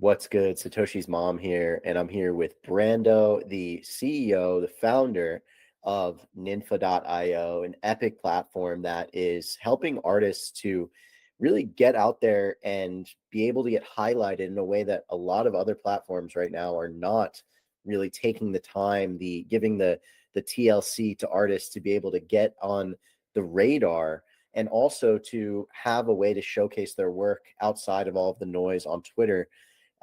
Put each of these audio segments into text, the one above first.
What's good? Satoshi's mom here, and I'm here with Brando, the CEO, the founder of NINFA.io, an epic platform that is helping artists to really get out there and be able to get highlighted in a way that a lot of other platforms right now are not really taking the time, giving the TLC to artists to be able to get on the radar and also to have a way to showcase their work outside of all of the noise on Twitter.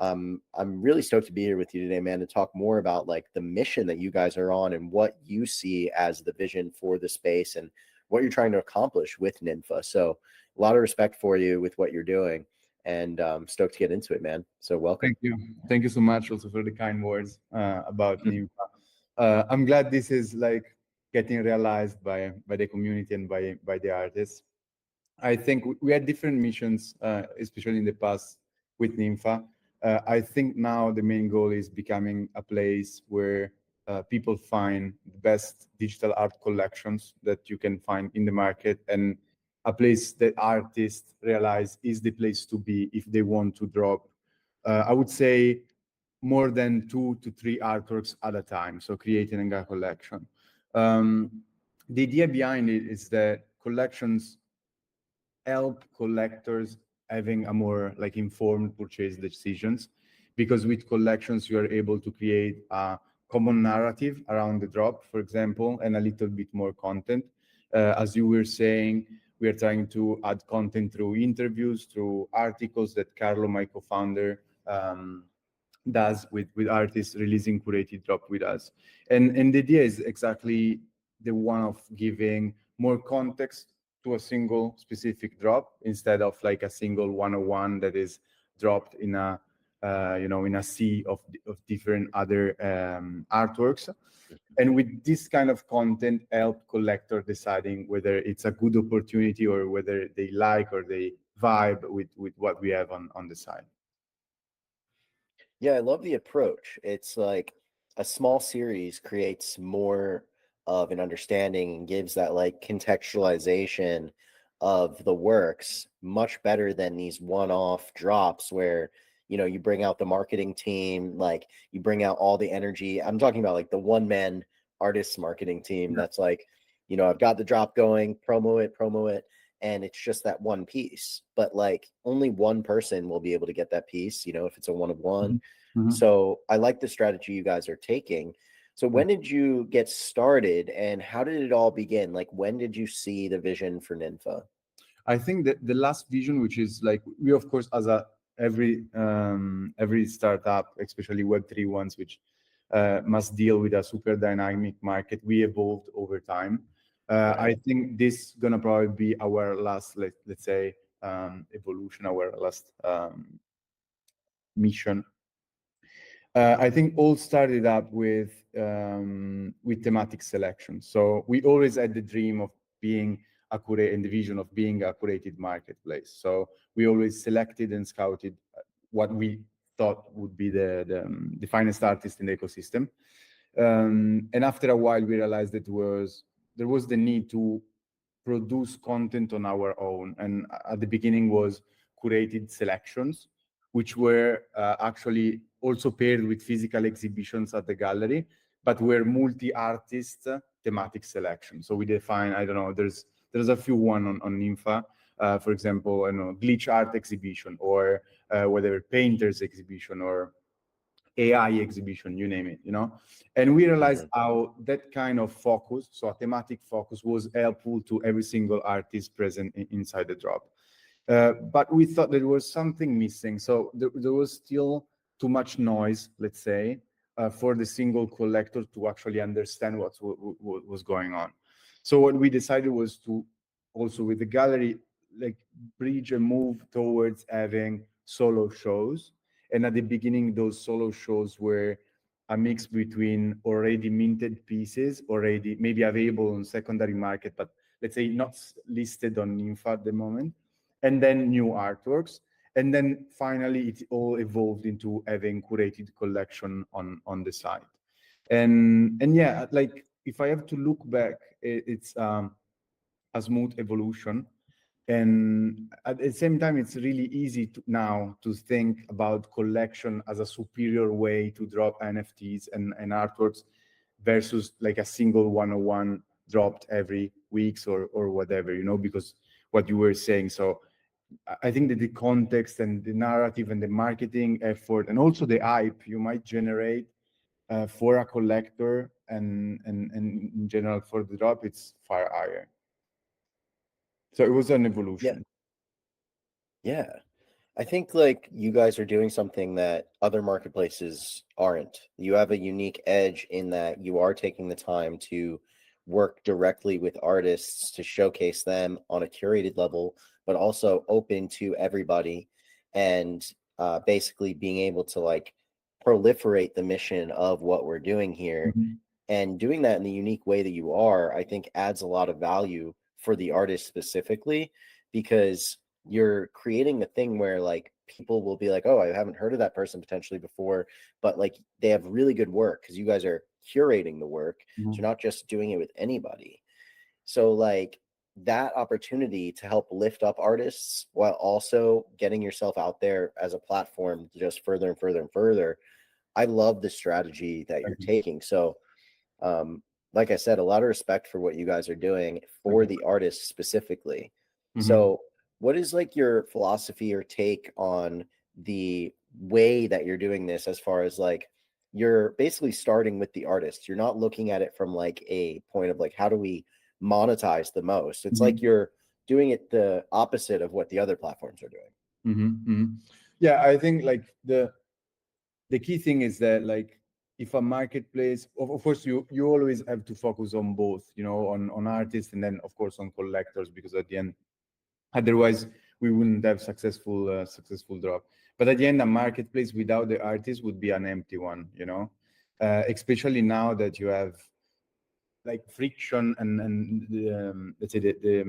I'm really stoked to be here with you today, man, to talk more about like the mission that you guys are on and what you see as the vision for the space and what you're trying to accomplish with NINFA. So a lot of respect for you with what you're doing, and stoked to get into it, man. So welcome. Thank you so much also for the kind words about NINFA. I'm glad this is like getting realized by the community and by the artists. I think we had different missions, especially in the past with NINFA. I think now the main goal is becoming a place where people find the best digital art collections that you can find in the market, and a place that artists realize is the place to be if they want to drop, I would say, more than 2 to 3 artworks at a time, so creating a collection. The idea behind it is that collections help collectors having a more like informed purchase decisions, because with collections you are able to create a common narrative around the drop, for example, and a little bit more content. As you were saying, we are trying to add content through interviews, through articles that Carlo, my co-founder, does with artists releasing curated drop with us. And the idea is exactly the one of giving more context to a single specific drop instead of like a single 101 that is dropped in a in a sea of different other artworks. And with this kind of content, help collector deciding whether it's a good opportunity or whether they like or they vibe with what we have on the side. Yeah, I love the approach. It's like a small series creates more of an understanding and gives that like contextualization of the works much better than these one-off drops where you bring out the marketing team, like you bring out all the energy. I'm talking about like the one-man artist marketing team that's like, I've got the drop going, promo it, and it's just that one piece. But like only one person will be able to get that piece, if it's a one of one. Mm-hmm. So I like the strategy you guys are taking. So when did you get started and how did it all begin? Like when did you see the vision for NINFA? I think that the last vision, which is like we of course as every startup, especially Web3 ones, which must deal with a super dynamic market, we evolved over time. I think this gonna probably be our last, let's say, evolution, our last mission. I think all started up with thematic selection. So we always had the dream of being and the vision of being a curated marketplace. So we always selected and scouted what we thought would be the finest artist in the ecosystem. And after a while, we realized that there was the need to produce content on our own. And at the beginning was curated selections, which were actually also paired with physical exhibitions at the gallery, but were multi-artist thematic selection. So we define, I don't know, there's a few one on NINFA, for example, glitch art exhibition, or whether painters exhibition or AI exhibition, you name it, And we realized how that kind of focus, so a thematic focus, was helpful to every single artist present inside the drop. But we thought there was something missing. So there was still too much noise, let's say, for the single collector to actually understand what was going on. So what we decided was to also with the gallery, like bridge and move towards having solo shows. And at the beginning, those solo shows were a mix between already minted pieces, already maybe available on secondary market, but let's say not listed on NINFA at the moment, and then new artworks. And then finally, it all evolved into having curated collection on the site. And yeah, like if I have to look back, it's a smooth evolution. And at the same time, it's really easy now to think about collection as a superior way to drop NFTs and artworks versus like a single one-on-one dropped every weeks or whatever, because what you were saying. So I think that the context and the narrative and the marketing effort and also the hype you might generate for a collector and in general for the drop, it's far higher. So it was an evolution. Yeah. I think like you guys are doing something that other marketplaces aren't. You have a unique edge in that you are taking the time to work directly with artists to showcase them on a curated level, but also open to everybody, and basically being able to like proliferate the mission of what we're doing here. Mhm. And doing that in the unique way that you are, I think adds a lot of value for the artist specifically, because you're creating a thing where like people will be like, oh, I haven't heard of that person potentially before, but like they have really good work because you guys are curating the work. So you're not just doing it with anybody. So like that opportunity to help lift up artists while also getting yourself out there as a platform to just further and further and further. I love the strategy that you're taking. So like I said, a lot of respect for what you guys are doing for the artists specifically. So what is like your philosophy or take on the way that you're doing this, as far as like you're basically starting with the artist? You're not looking at it from like a point of like, how do we monetize the most? It's like you're doing it the opposite of what the other platforms are doing. Yeah, I think like the key thing is that like if a marketplace, of course you always have to focus on both, on artists and then of course on collectors, because at the end, otherwise we wouldn't have successful drop. But at the end, a marketplace without the artist would be an empty one, especially now that you have like friction and let's say the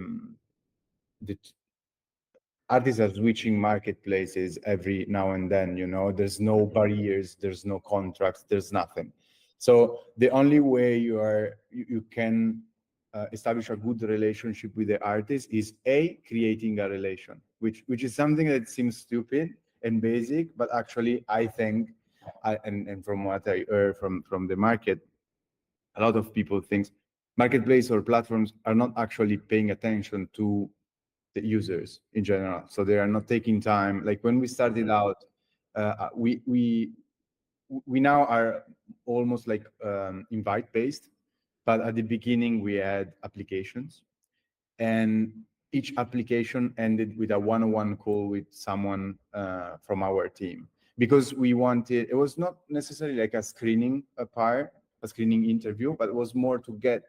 artists are switching marketplaces every now and then, there's no barriers, there's no contracts, there's nothing. So the only way you can establish a good relationship with the artist is creating a relation, which is something that seems stupid and basic, but actually I think and from what I heard from the market, a lot of people think marketplace or platforms are not actually paying attention to the users in general. So they are not taking time. Like when we started out, we now are almost like invite based, but at the beginning we had applications, and each application ended with a one-on-one call with someone from our team, because we wanted, it was not necessarily like a screening a screening interview, but it was more to get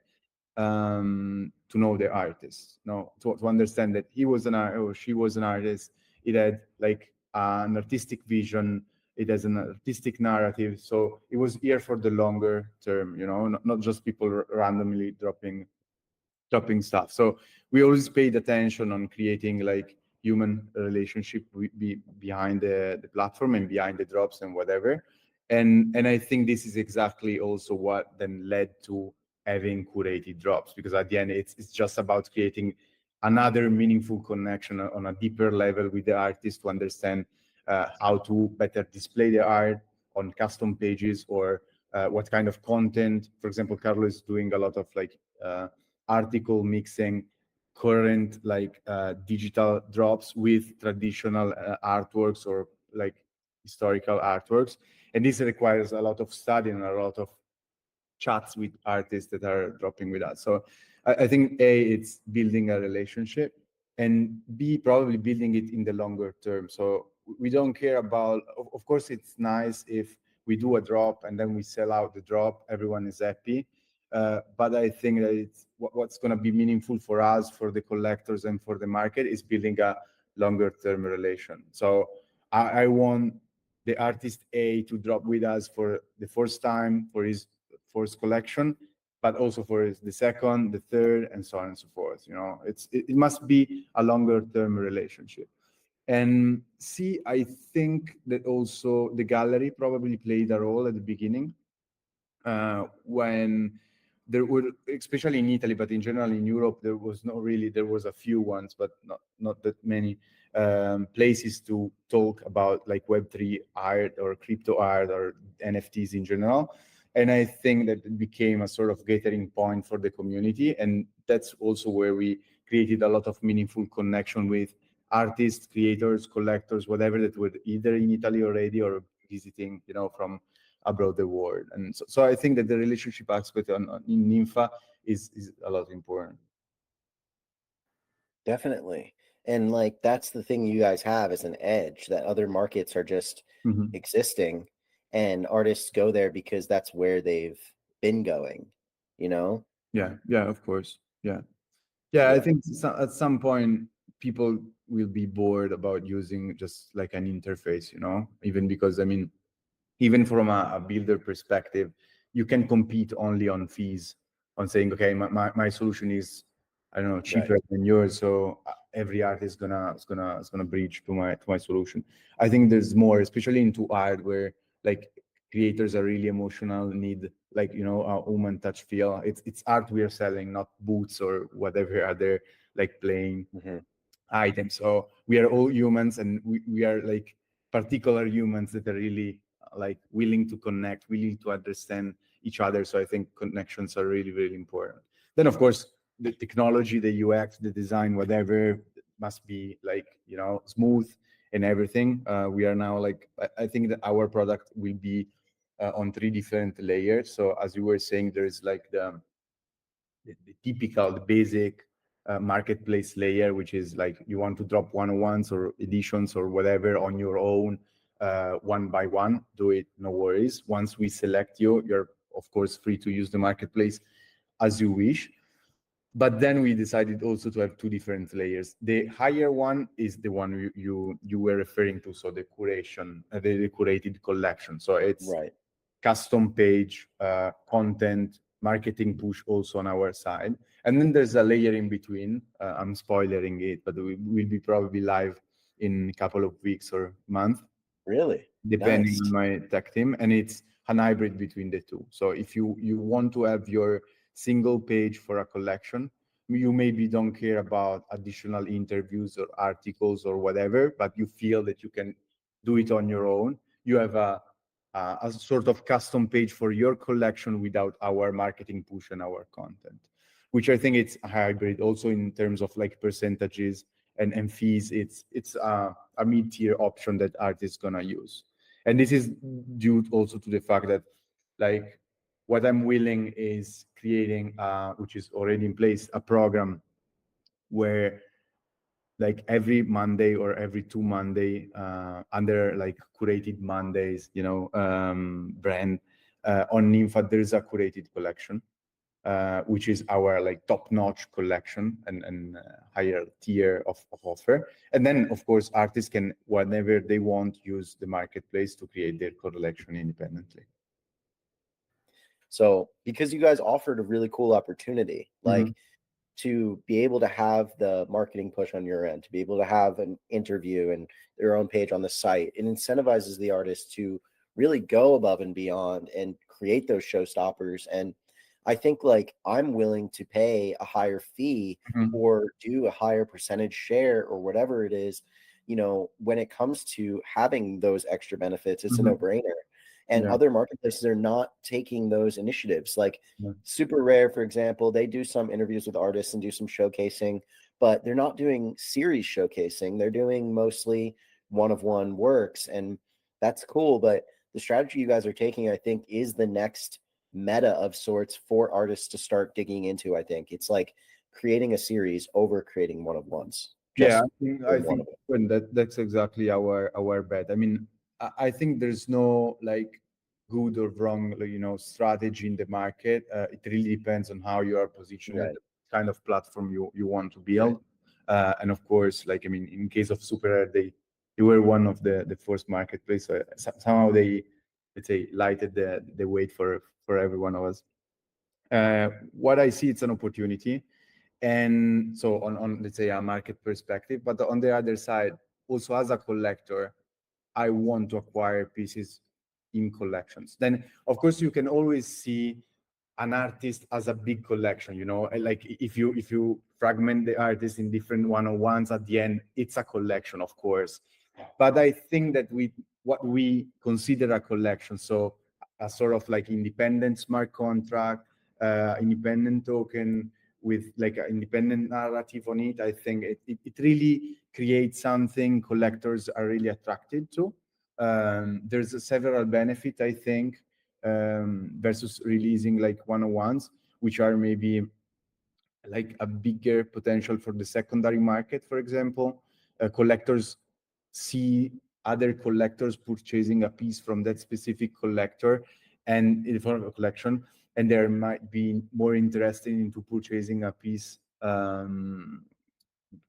to know the artist, to understand that he was an artist or she was an artist. It had like an artistic vision. It has an artistic narrative. So it was here for the longer term, not just people randomly dropping stuff. So we always paid attention on creating like human relationship behind the platform and behind the drops and whatever. And I think this is exactly also what then led to having curated drops, because at the end it's just about creating another meaningful connection on a deeper level with the artist to understand how to better display the art on custom pages, or what kind of content. For example, Carlo is doing a lot of like article mixing current like digital drops with traditional artworks or like historical artworks, and this requires a lot of study and a lot of chats with artists that are dropping with us. So I think A, it's building a relationship, and B, probably building it in the longer term. So we don't care about, of course, it's nice if we do a drop and then we sell out the drop, everyone is happy. But I think that it's what's going to be meaningful for us, for the collectors, and for the market is building a longer term relation. So I want the artist A to drop with us for the first time for his first collection, but also for the second, the third, and so on and so forth. It must be a longer term relationship. And C, I think that also the gallery probably played a role at the beginning when there were, especially in Italy, but in general in Europe, there was there was a few ones, but not that many places to talk about like Web3 art or crypto art or NFTs in general. And I think that it became a sort of gathering point for the community. And that's also where we created a lot of meaningful connection with artists, creators, collectors, whatever, that were either in Italy already or visiting, from abroad the world. And so I think that the relationship aspect in NINFA is a lot important. Definitely. And like that's the thing you guys have as an edge that other markets are just existing, and artists go there because that's where they've been going, Yeah, of course. Yeah, I think at some point people will be bored about using just like an interface, even because, I mean, even from a builder perspective, you can compete only on fees, on saying, okay, my solution is, I don't know, cheaper than yours, so every art is gonna breach to my solution. I think there's more, especially into art, where like creators are really emotional, need like, a human touch feel. It's art we are selling, not boots or whatever other like playing items. So we are all humans, and we are like particular humans that are really like willing to connect, willing to understand each other. So I think connections are really, really important. Then of course the technology, the UX, the design, whatever, must be like, smooth and everything. We are now like, I think that our product will be on 3 different layers. So as you were saying, there is like the typical, the basic marketplace layer, which is like you want to drop one-on-ones or editions or whatever on your own, one by one, do it, no worries. Once we select you, you're of course free to use the marketplace as you wish. But then we decided also to have 2 different layers. The higher one is the one you were referring to, so the curation, the curated collection. So it's custom page, content, marketing push also on our side. And then there's a layer in between. I'm spoiling it, but we will be probably live in a couple of weeks or month. Really? Depending Nice. on my tech team. And it's an hybrid between the two. So if you want to have your single page for a collection, you maybe don't care about additional interviews or articles or whatever, but you feel that you can do it on your own. You have a sort of custom page for your collection without our marketing push and our content, which I think it's a hybrid also in terms of like percentages and fees. It's a mid-tier option that artists gonna use. And this is due also to the fact that like what I'm willing is creating, which is already in place, a program where like every Monday or every 2 Monday, under like Curated Mondays, brand, on NINFA, there's a curated collection, which is our like top-notch collection and higher tier of offer. And then of course artists can, whenever they want, use the marketplace to create their collection independently. So because you guys offered a really cool opportunity, like to be able to have the marketing push on your end, to be able to have an interview and their own page on the site, it incentivizes the artist to really go above and beyond and create those showstoppers. And I think like I'm willing to pay a higher fee or do a higher percentage share or whatever it is, when it comes to having those extra benefits, it's a no-brainer. And other marketplaces are not taking those initiatives. Like Super Rare, for example, they do some interviews with artists and do some showcasing, but they're not doing series showcasing. They're doing mostly one-of-one works, and that's cool. But the strategy you guys are taking, I think, is the next meta of sorts for artists to start digging into. I think it's like creating a series over creating one-of-ones. Yeah, I think that's exactly our bet. I mean, I think there's no like good or wrong, strategy in the market. It really depends on how you are positioned, the kind of platform you want to build. And of course, like, I mean, in case of Super, they were one of the first marketplace. So somehow they, let's say, lighted the way for every one of us. What I see, it's an opportunity. And so on let's say a market perspective, but on the other side, also as a collector, I want to acquire pieces in collections. Then of course you can always see an artist as a big collection, you know, like if you fragment the artist in different one-on-ones, at the end it's a collection, of course. But I think that what we consider a collection, so a sort of like independent smart contract, independent token with like an independent narrative on it, I think it really creates something collectors are really attracted to. There's several benefits, I think, versus releasing like one-on-ones, which are maybe like a bigger potential for the secondary market. For example, collectors see other collectors purchasing a piece from that specific collector and in front of a collection, and they might be more interested into purchasing a piece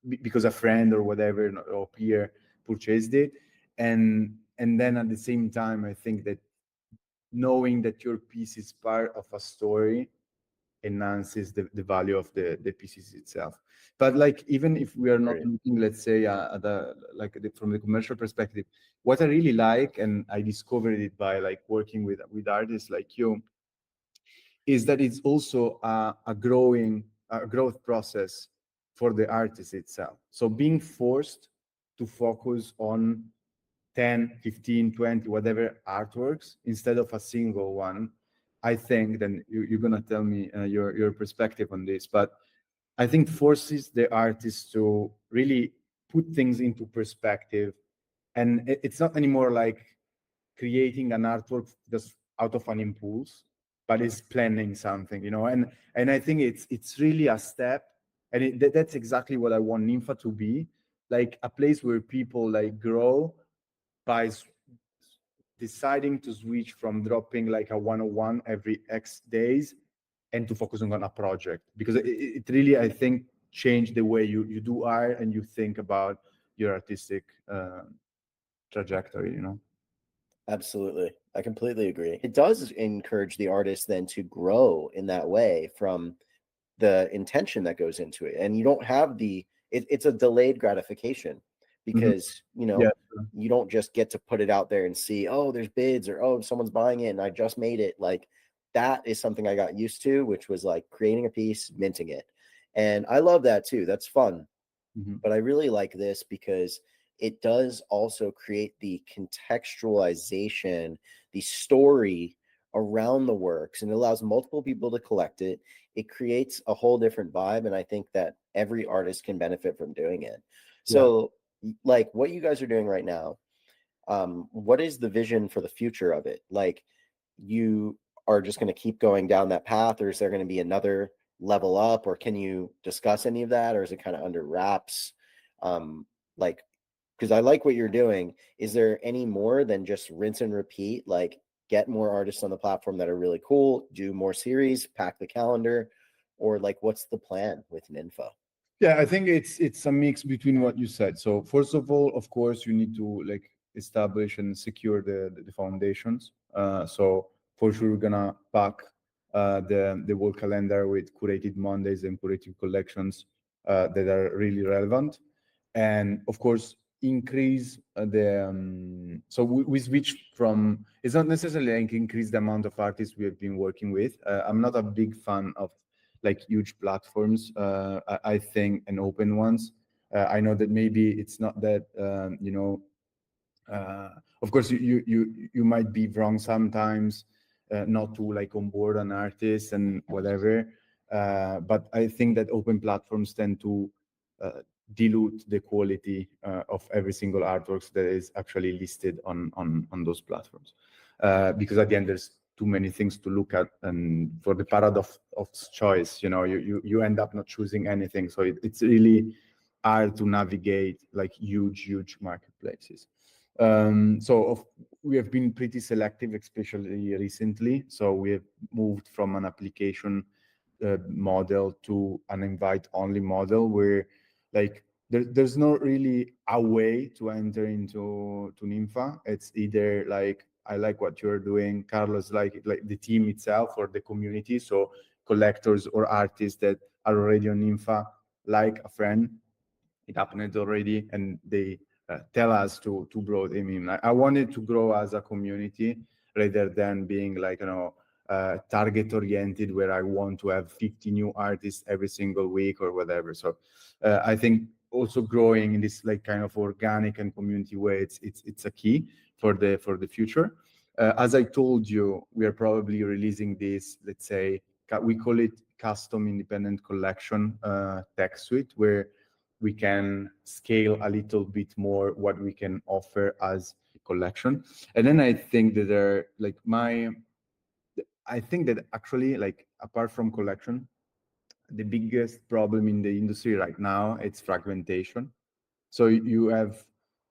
because a friend or whatever or peer purchased it. And then at the same time, I think that knowing that your piece is part of a story enhances the value of the pieces itself. But like, even if we are not Great. looking, let's say, from the commercial perspective, what I really like, and I discovered it by like working with artists like you, is that it's also a growth process for the artist itself. So being forced to focus on 10, 15, 20, whatever artworks instead of a single one, I think, then you're going to tell me your perspective on this, but I think forces the artist to really put things into perspective. And it's not anymore like creating an artwork just out of an impulse, but it's planning something, you know. And I think it's really a step, and that's exactly what I want NINFA to be, like a place where people like grow by deciding to switch from dropping like a one-on-one every X days and to focusing on a project, because it really, I think, changed the way you do art and you think about your artistic trajectory, you know. Absolutely. I completely agree. It does encourage the artist then to grow in that way from the intention that goes into it. And you don't have it's a delayed gratification because, Yeah. you don't just get to put it out there and see, oh, there's bids, or, oh, someone's buying it and I just made it. Like, that is something I got used to, which was like creating a piece, minting it. And I love that too. That's fun. But I really like this because it does also create the contextualization, the story around the works, and it allows multiple people to collect it. It creates a whole different vibe, and I think that every artist can benefit from doing it. So, like what you guys are doing right now, what is the vision for the future of it? Like, you are just going to keep going down that path, or is there going to be another level up, or can you discuss any of that, or is it kind of under wraps? Like, because I like what you're doing. Is there any more than just rinse and repeat? Like, get more artists on the platform that are really cool, do more series, pack the calendar, or like, what's the plan with NINFA? Yeah, I think it's a mix between what you said. So first of all, of course, you need to like establish and secure the foundations. So for sure, we're gonna pack the whole calendar with curated Mondays and curated collections that are really relevant, and of course increase so we switch from, it's not necessarily like increase the amount of artists we have been working with. I'm not a big fan of like huge platforms. I think, and open ones. I know that maybe it's not that of course you might be wrong sometimes, not to like onboard an artist and whatever. But I think that open platforms tend to dilute the quality of every single artworks that is actually listed on those platforms, because at the end there's too many things to look at, and for the paradox of choice, you end up not choosing anything. So it's really hard to navigate like huge marketplaces. We have been pretty selective, especially recently. So we have moved from an application model to an invite-only model, where like there's not really a way to enter into NINFA. It's either like, I like what you're doing, Carlos, like the team itself or the community. So collectors or artists that are already on NINFA, like a friend, it happened already, and they tell us to grow. I mean, I wanted to grow as a community rather than being like, target oriented, where I want to have 50 new artists every single week or whatever. So I think also growing in this like kind of organic and community way, it's a key for the future. As I told you, we are probably releasing this, let's say, we call it custom independent collection tech suite, where we can scale a little bit more what we can offer as a collection. And then I think that I think that actually, like, apart from collection, the biggest problem in the industry right now, it's fragmentation. So you have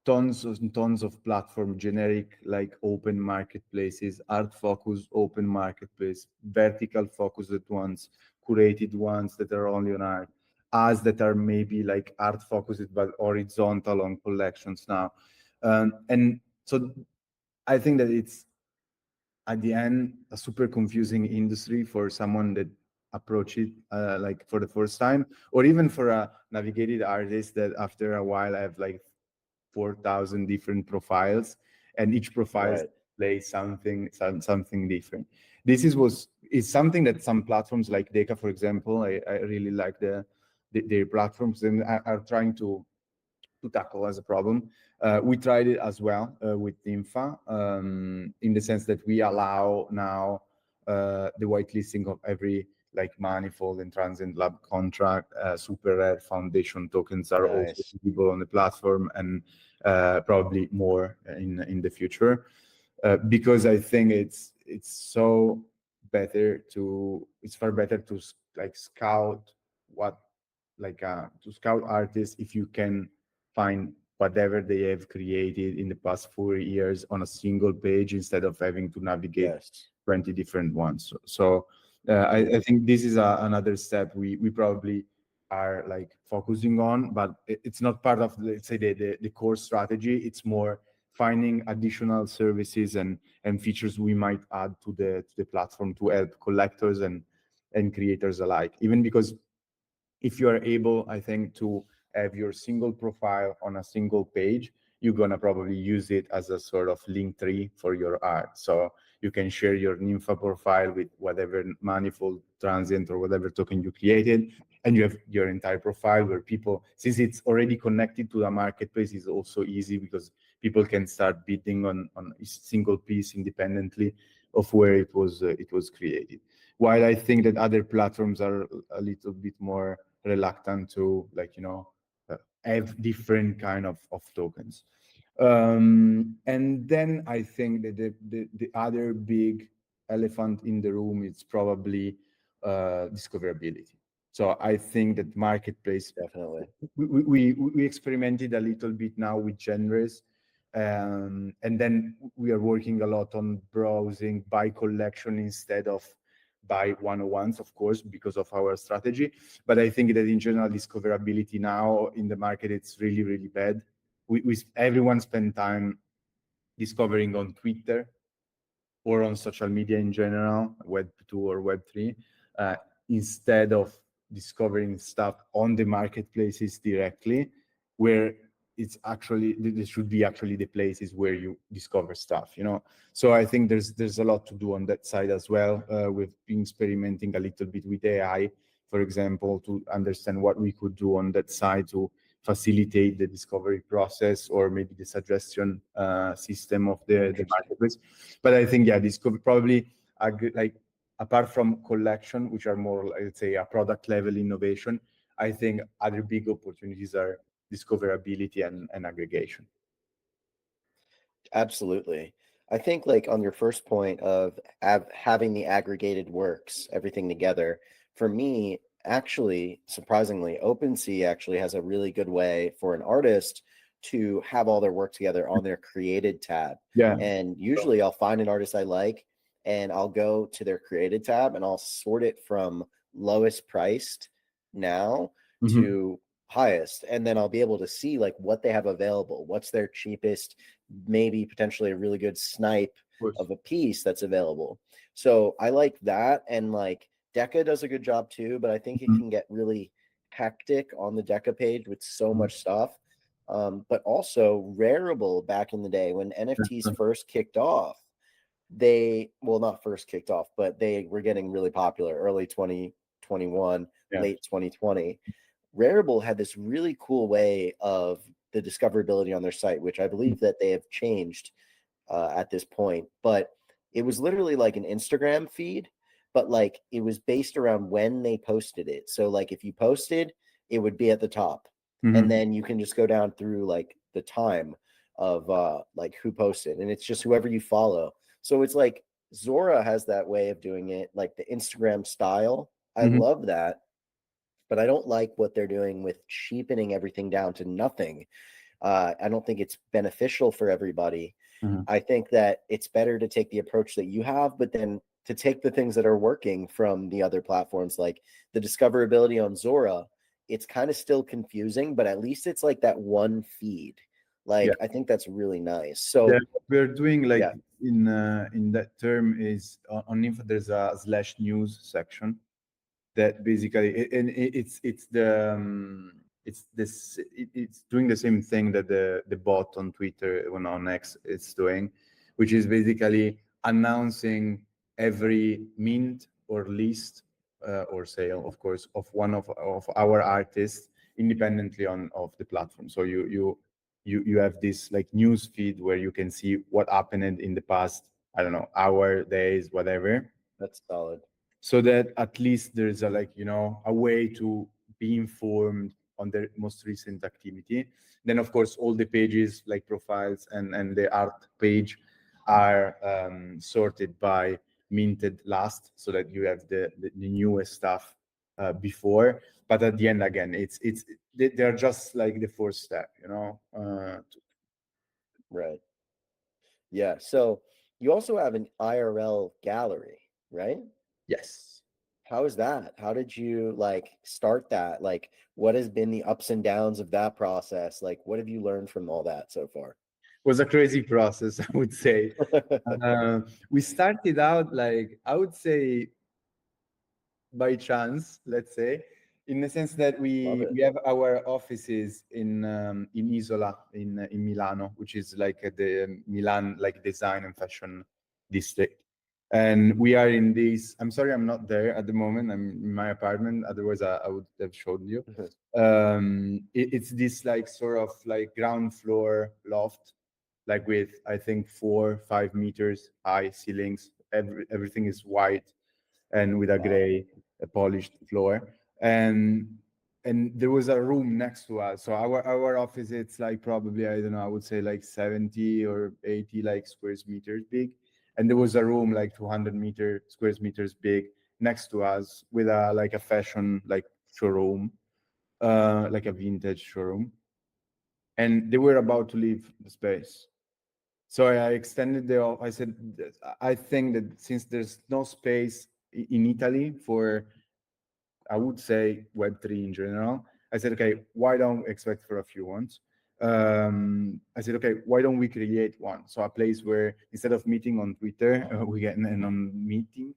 tons and tons of platform, generic like open marketplaces, art focused open marketplace, vertical focused ones, curated ones that are only on art, as that are maybe like art focused but horizontal on collections now. And so I think that it's at the end a super confusing industry for someone that approach it like for the first time, or even for a navigated artist that after a while have like 4,000 different profiles, and each profile Right. plays something different. This is something that some platforms like Deca, for example, I really like their platforms, and are trying to tackle as a problem. We tried it as well with NINFA, in the sense that we allow now the whitelisting of every like manifold and transient lab contract. Super rare foundation tokens are also Nice. visible on the platform, and probably more in the future, because I think it's far better to like scout what to scout artists if you can find whatever they have created in the past 4 years on a single page, instead of having to navigate Yes. 20 different ones. So I think this is another step we probably are like focusing on, but it's not part of, let's say, the core strategy. It's more finding additional services and features we might add to the platform to help collectors and creators alike. Even because if you are able, I think, to have your single profile on a single page, you're gonna probably use it as a sort of link tree for your art. So you can share your NINFA profile with whatever manifold, transient, or whatever token you created, and you have your entire profile where people, since it's already connected to the marketplace, is also easy because people can start bidding on a single piece independently of where it was created. While I think that other platforms are a little bit more reluctant to have different kind of tokens. And then I think that the other big elephant in the room is probably discoverability. So I think that marketplace, Definitely. we experimented a little bit now with genres, and then we are working a lot on browsing by collection instead of by one-on-ones, of course, because of our strategy. But I think that in general, discoverability now in the market, it's really, really bad. Everyone spend time discovering on Twitter or on social media in general, Web 2 or Web 3, instead of discovering stuff on the marketplaces directly, where it's actually, this should be actually the places where you discover stuff, you know? So I think there's a lot to do on that side as well. We've been experimenting a little bit with AI, for example, to understand what we could do on that side to facilitate the discovery process, or maybe the suggestion system of the marketplace. But I think, yeah, this could probably, like, apart from collection, which are more, let's say, a product level innovation, I think other big opportunities are discoverability and aggregation. Absolutely. I think, like, on your first point of having the aggregated works, everything together, for me, actually, surprisingly, OpenSea actually has a really good way for an artist to have all their work together on their created tab. Yeah. And usually I'll find an artist I like and I'll go to their created tab and I'll sort it from lowest priced now to highest, and then I'll be able to see like what they have available, what's their cheapest, maybe potentially a really good snipe of a piece that's available. So I like that. And like Deca does a good job too, but I think it can get really hectic on the Deca page with so much stuff. But also Rarible back in the day when NFTs first kicked off, they, well, not first kicked off, but they were getting really popular early 2021, Yeah. late 2020. Rarible had this really cool way of the discoverability on their site, which I believe that they have changed at this point, but it was literally like an Instagram feed, but like it was based around when they posted it. So like if you posted, it would be at the top, and Mhm. then you can just go down through like the time of like who posted, and it's just whoever you follow. So it's like Zora has that way of doing it, like the Instagram style. I Mhm. love that, but I don't like what they're doing with cheapening everything down to nothing. I don't think it's beneficial for everybody. Mhm. I think that it's better to take the approach that you have, but then to take the things that are working from the other platforms, like the discoverability on Zora. It's kind of still confusing, but at least it's like that one feed. Yeah. Like, I think that's really nice. Yeah, So, what we're doing like yeah, in that term is on info there's a slash news section that basically it's the it's this it's doing the same thing that the bot on Twitter when on X is doing, which is basically announcing every mint or list or sale, of course, of one of our artists independently on of the platform. So you have this like news feed where you can see what happened in the past, I don't know, hour, days, whatever, that's solid. so that at least there's a like a way to be informed on the most recent activity. Then of course all the pages like profiles and the art page are sorted by minted last, so that you have the newest stuff before. But at the end, again, they're just like the first step, Right. Yeah. So you also have an IRL gallery, right? yes. How is that? How did you like start that? Like, what has been the ups and downs of that process? Like, what have you learned from all that so far? Was a crazy process, I would say. We started out like, I would say, by chance, let's say, in the sense that Love it. we have our offices in Isola in Milano, which is like the Milan like design and fashion district. And we are in this. I'm sorry, I'm not there at the moment. I'm in my apartment. Otherwise, I would have showed you. It's this like sort of like ground floor loft, like with I think 4 5 meters high ceilings. Everything is white and with a Wow. gray polished floor. And there was a room next to us. So our office, it's like probably, I don't know, I would say like 70 or 80 like square meters big. And there was a room like 200 square meters big next to us with a like a fashion like showroom, like a vintage showroom. And they were about to leave the space. So I extended I said, I think that since there's no space in Italy for, I would say, Web3 in general, I said, okay, why don't we expect for a few ones? I said, okay, why don't we create one? So a place where instead of meeting on Twitter, we get and on meeting,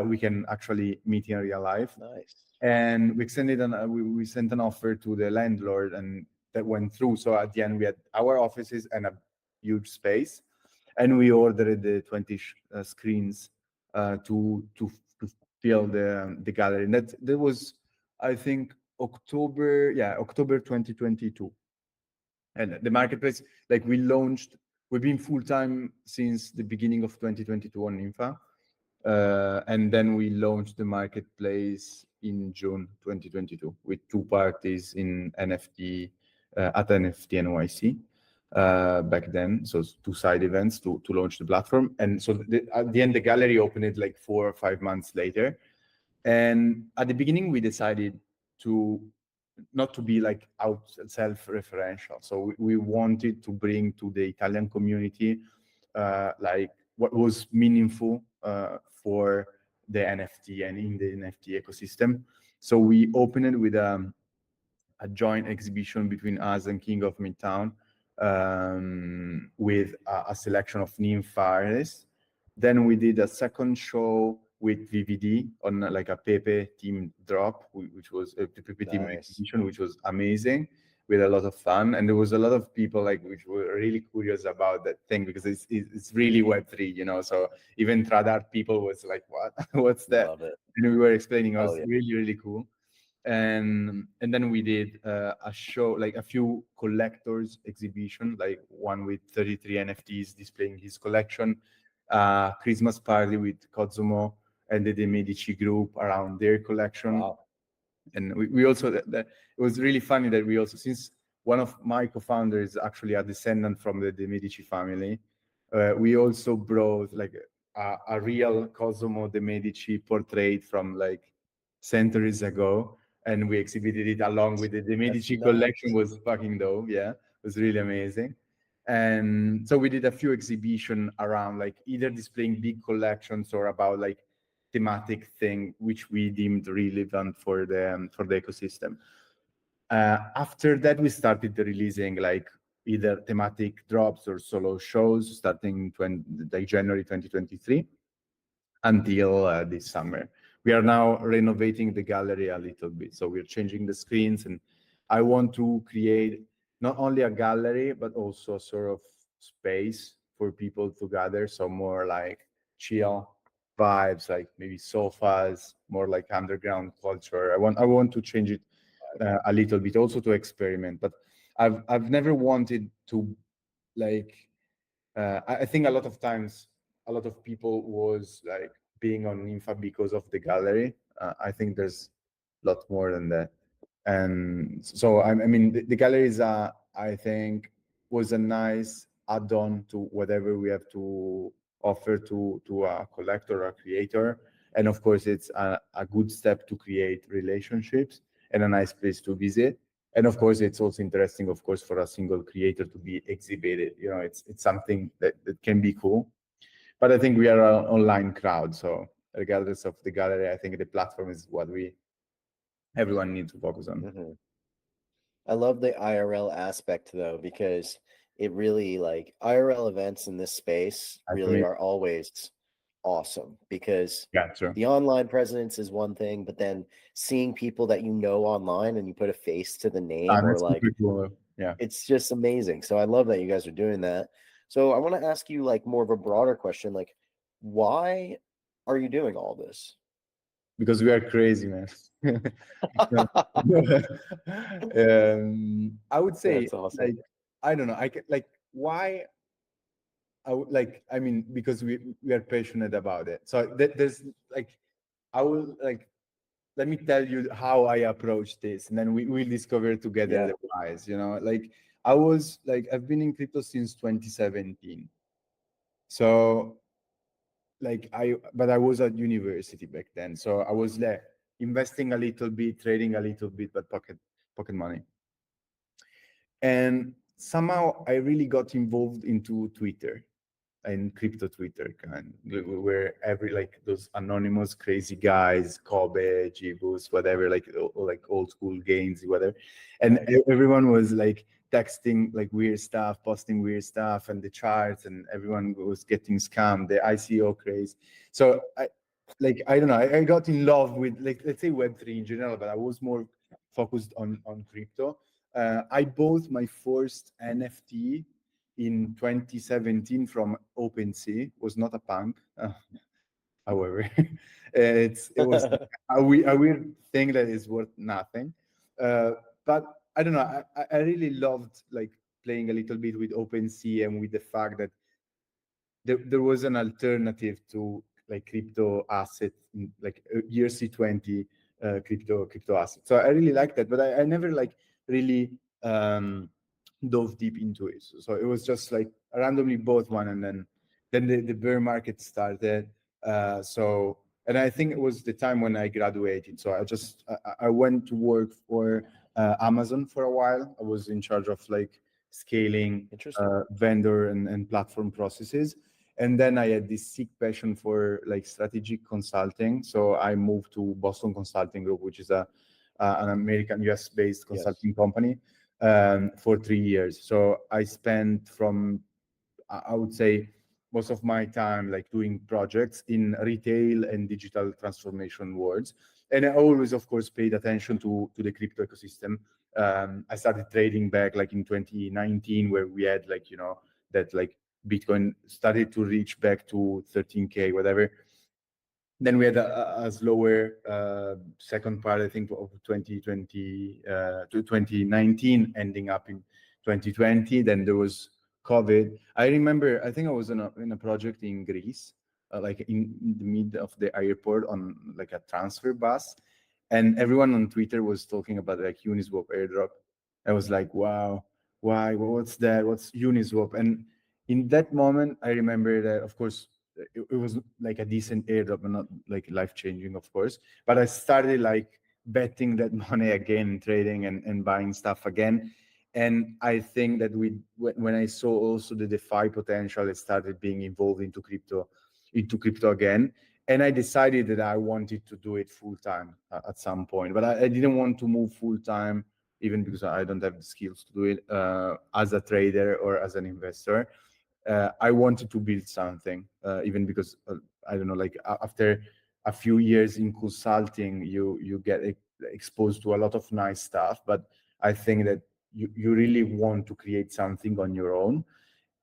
we can actually meet in real life. Nice. And we extended we sent an offer to the landlord, and that went through. So at the end, we had our offices and a huge space, and we ordered the 20 screens to fill the gallery. And that was, I think, October 2022. And the marketplace, like we've been full time since the beginning of 2022 on NINFA. And then we launched the marketplace in June 2022 with two parties in NFT at NFT NYC back then. So two side events to launch the platform. And so at the end, the gallery opened it like 4 or 5 months later. And at the beginning, we decided to not to be like out self-referential. So we wanted to bring to the Italian community like what was meaningful for the NFT and in the NFT ecosystem. So we opened it with a joint exhibition between us and King of Midtown, with a selection of NINFA artists. Then we did a second show with VVD on like a Pepe team drop, which was a Pepe team Nice. exhibition, which was amazing, We had a lot of fun, and there was a lot of people like which were really curious about that thing because it's really Web3, you know. So even Tradart people was like, "What? What's that?" Love it. And we were explaining. It Oh was yeah. really cool. And then we did a show, like a few collectors exhibition, like one with 33 NFTs displaying his collection, Christmas party with Kozumo and the De Medici group around their collection. Wow. And we also it was really funny that we also, since one of my co-founders is actually a descendant from the De Medici family, we also brought like a real Cosimo De Medici portrait from like centuries ago, and we exhibited it along with the De That's Medici collection. nuts. Was fucking dope. Yeah, it was really amazing. And so we did a few exhibition around like either displaying big collections or about like thematic thing which we deemed relevant for the ecosystem. After that, we started releasing like either thematic drops or solo shows starting like January 2023 until this summer. We are now renovating the gallery a little bit. So we're changing the screens, and I want to create not only a gallery, but also a sort of space for people to gather. So more like chill vibes, like maybe sofas, more like underground culture. I want to change it a little bit, also to experiment. But I've never wanted to like I think a lot of times a lot of people was like being on NINFA because of the gallery. I think there's a lot more than that. And so I mean the gallery is I think was a nice add-on to whatever we have to offer to a collector or a creator. And of course it's a good step to create relationships and a nice place to visit. And of course it's also interesting, of course, for a single creator to be exhibited. You know, it's something that can be cool. But I think we are an online crowd, so regardless of the gallery, I think the platform is what everyone needs to focus on. Hmm. I love the IRL aspect though, because it really like IRL events in this space For really me, are always awesome because gotcha. the online presence is one thing, but then seeing people that you know online and you put a face to the name or That's like super cool. Yeah, it's just amazing. So I love that you guys are doing that. So I want to ask you like more of a broader question, like why are you doing all this? because we are crazy, man. I would say That's awesome. like I don't know. I can like why I would like, I mean, because we are passionate about it. So there's like, I will like, let me tell you how I approach this, and then we will discover together Yeah. the whys. You know, like I was like, I've been in crypto since 2017. So like but I was at university back then. So I was there investing a little bit, trading a little bit, but pocket money. And somehow I really got involved into Twitter and crypto Twitter kind, where every like those anonymous crazy guys, Kobe, Jibus, whatever, like old school gains, whatever, and Right. everyone was like texting like weird stuff, posting weird stuff, and the charts, and everyone was getting scammed, the ICO craze. So I don't know, I got in love with like let's say Web3 in general, but I was more focused on crypto. I bought my first NFT in 2017 from OpenSea. Was not a punk, however. It was a weird thing that is worth nothing. But I don't know. I really loved like playing a little bit with OpenSea and with the fact that there was an alternative to like crypto asset, like ERC20 crypto asset. So I really like that, but I never like really dove deep into it. So it was just like I randomly bought one, and then the bear market started. So and I think it was the time when I graduated. So I went to work for Amazon for a while. I was in charge of like scaling Interesting. vendor and platform processes. And then I had this sick passion for like strategic consulting. So I moved to Boston Consulting Group, which is an American US based Yes. consulting company, for 3 years. So I spent from, I would say, most of my time like doing projects in retail and digital transformation worlds. And I always, of course, paid attention to the crypto ecosystem. I started trading back like in 2019, where we had like, you know, that like Bitcoin started to reach back to 13K, whatever. Then we had a slower second part, I think, of 2020 to 2019, ending up in 2020. Then there was COVID. I remember, I think I was in a project in Greece, like in the mid of the airport on like a transfer bus, and everyone on Twitter was talking about like Uniswap airdrop. I was like, wow, why? What's that? What's Uniswap? And in that moment, I remember that, of course, it was like a decent airdrop, and not like life changing, of course. But I started like betting that money again, trading and buying stuff again. And I think that when I saw also the DeFi potential, I started being involved into crypto again. And I decided that I wanted to do it full time at some point, but I didn't want to move full time, even because I don't have the skills to do it as a trader or as an investor. I wanted to build something, even because I don't know, like after a few years in consulting, you get exposed to a lot of nice stuff, but I think that you really want to create something on your own.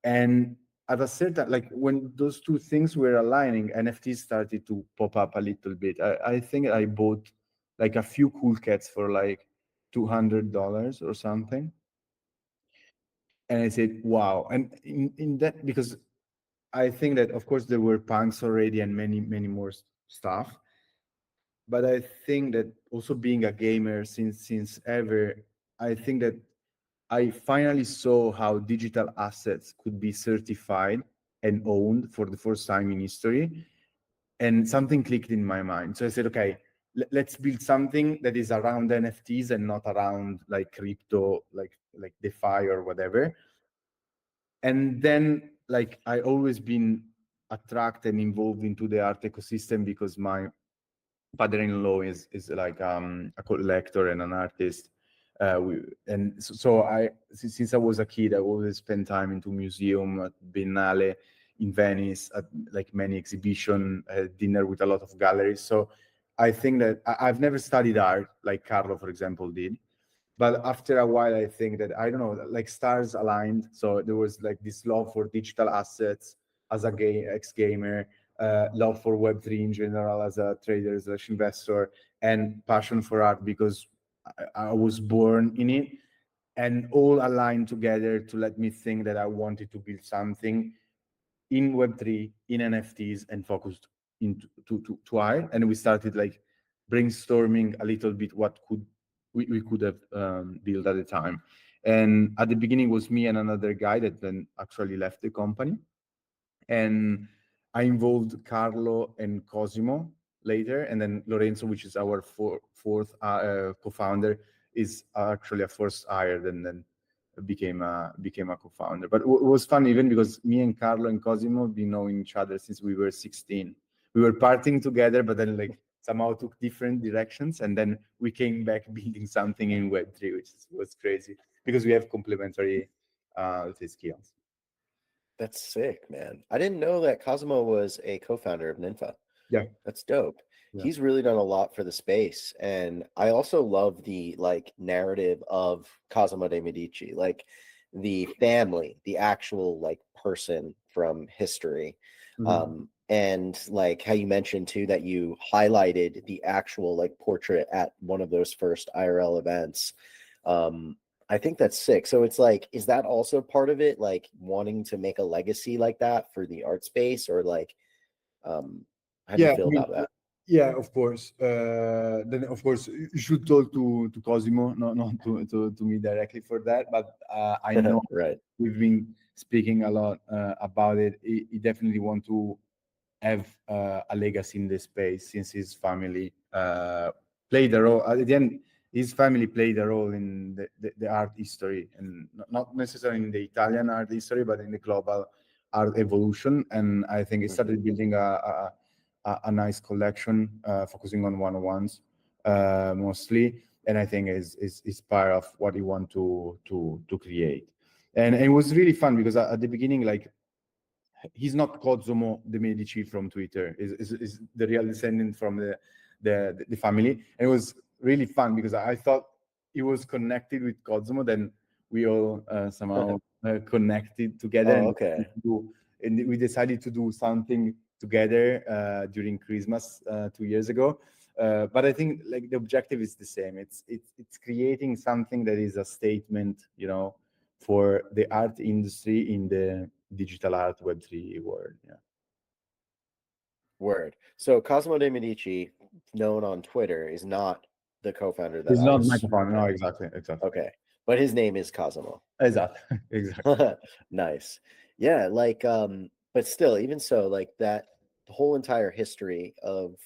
And at a certain, like when those two things were aligning, NFTs started to pop up a little bit. I think I bought like a few cool cats for like $200 or something. And I said, wow. And in that, because I think that, of course, there were punks already and many more stuff. But I think that also being a gamer since ever, I think that I finally saw how digital assets could be certified and owned for the first time in history. And something clicked in my mind. So I said, okay, let's build something that is around NFTs and not around like crypto, like DeFi or whatever. And then like I always been attracted and involved into the art ecosystem because my father-in-law is like a collector and an artist. And so I, since I was a kid, I always spent time into museum, at Biennale in Venice, at like many exhibition, dinner with a lot of galleries. So I think that I've never studied art like Carlo, for example, did. But after a while, I think that, I don't know, like stars aligned. So there was like this love for digital assets as a ex-gamer, love for Web3 in general as a trader slash investor, and passion for art because I was born in it, and all aligned together to let me think that I wanted to build something in Web3, in NFTs, and focused into to art. And we started like brainstorming a little bit what could we could have built at the time. And at the beginning was me and another guy that then actually left the company. And I involved Carlo and Cosimo later, and then Lorenzo, which is our fourth co-founder, is actually a first hire, and then became a co-founder. But it was fun even because me and Carlo and Cosimo have been knowing each other since we were 16. We were partying together, but then like somehow took different directions, and then we came back building something in Web3, which was crazy because we have complementary skills. That's sick, man. I didn't know that Cosimo was a co-founder of NINFA. Yeah. That's dope. Yeah. He's really done a lot for the space. And I also love the like narrative of Cosimo de Medici, like the family, the actual like person from history. And like how you mentioned too that you highlighted the actual like portrait at one of those first IRL events. I think that's sick. So it's like, is that also part of it, like wanting to make a legacy like that for the art space, or like, how do you Yeah, feel about that? yeah, of course. Then of course you should talk to Cosimo, not to me directly for that. But I know Right. we've been speaking a lot about it. He definitely want to have a legacy in the space since his family played a role. At the end, his family played a role in the art history, and not necessarily in the Italian art history, but in the global art evolution. And I think he started building a nice collection, focusing on one-on-ones mostly. And I think is part of what he want to create. And it was really fun because at the beginning, like he's not Cosimo de Medici from Twitter. Is the real descendant from the family. And it was really fun because I thought he was connected with Cosimo. Then we all somehow connected together, Oh, and okay. we decided to do something together during Christmas 2 years ago. But I think like the objective is the same. It's creating something that is a statement, for the art industry in the digital art Web3 world. Yeah. Word. So Cosimo de Medici, known on Twitter, is not the co-founder that It's I not was. microphone. No, exactly. Okay, but his name is Cosimo. Exactly. Nice. Yeah, like but still, even so, like that the whole entire history of,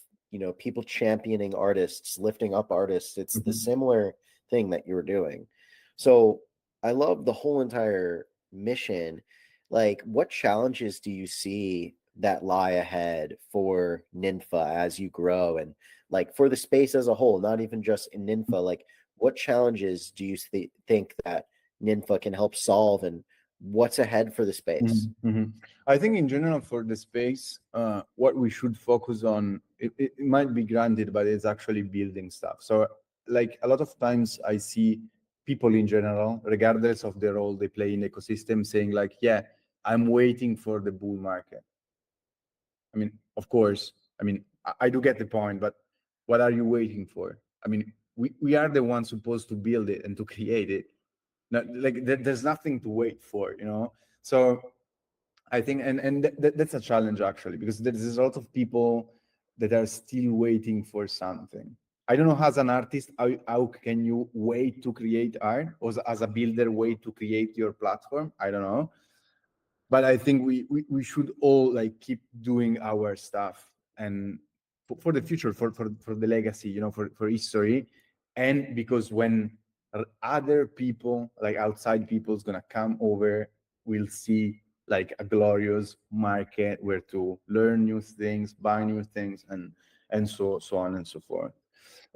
people championing artists, lifting up artists, it's the similar thing that you were doing. So I love the whole entire mission. Like, what challenges do you see that lie ahead for NINFA as you grow, and like for the space as a whole, not even just in NINFA, like what challenges do you think that NINFA can help solve, and what's ahead for the space? I think in general for the space, what we should focus on, it might be granted, but it's actually building stuff. So like a lot of times I see people in general, regardless of the role they play in the ecosystem, saying like, yeah, I'm waiting for the bull market. I mean, of course, I do get the point, but what are you waiting for? I mean, we are the ones supposed to build it and to create it. Like there's nothing to wait for, So I think, and that's a challenge actually, because there's a lot of people that are still waiting for something. I don't know, as an artist, how can you wait to create art, or as a builder, wait to create your platform? I don't know. But I think we should all like keep doing our stuff, and for the future, for the legacy, for history, and because when other people, like outside people, is gonna come over, we'll see like a glorious market where to learn new things, buy new things, and so on and so forth.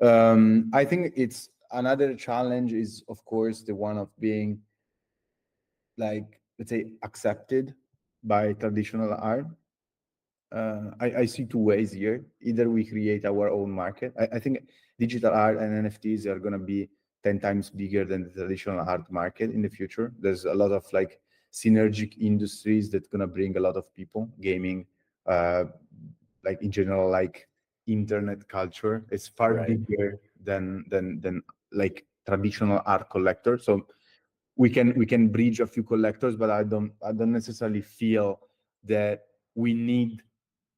I think it's another challenge is of course the one of being, like, let's say, accepted by traditional art. I see two ways here. Either we create our own market. I think digital art and NFTs are going to be 10 times bigger than the traditional art market in the future. There's a lot of like synergic industries that's going to bring a lot of people, gaming, like in general, like internet culture. It's far Right. bigger than like traditional art collector. So we can bridge a few collectors, but I don't necessarily feel that we need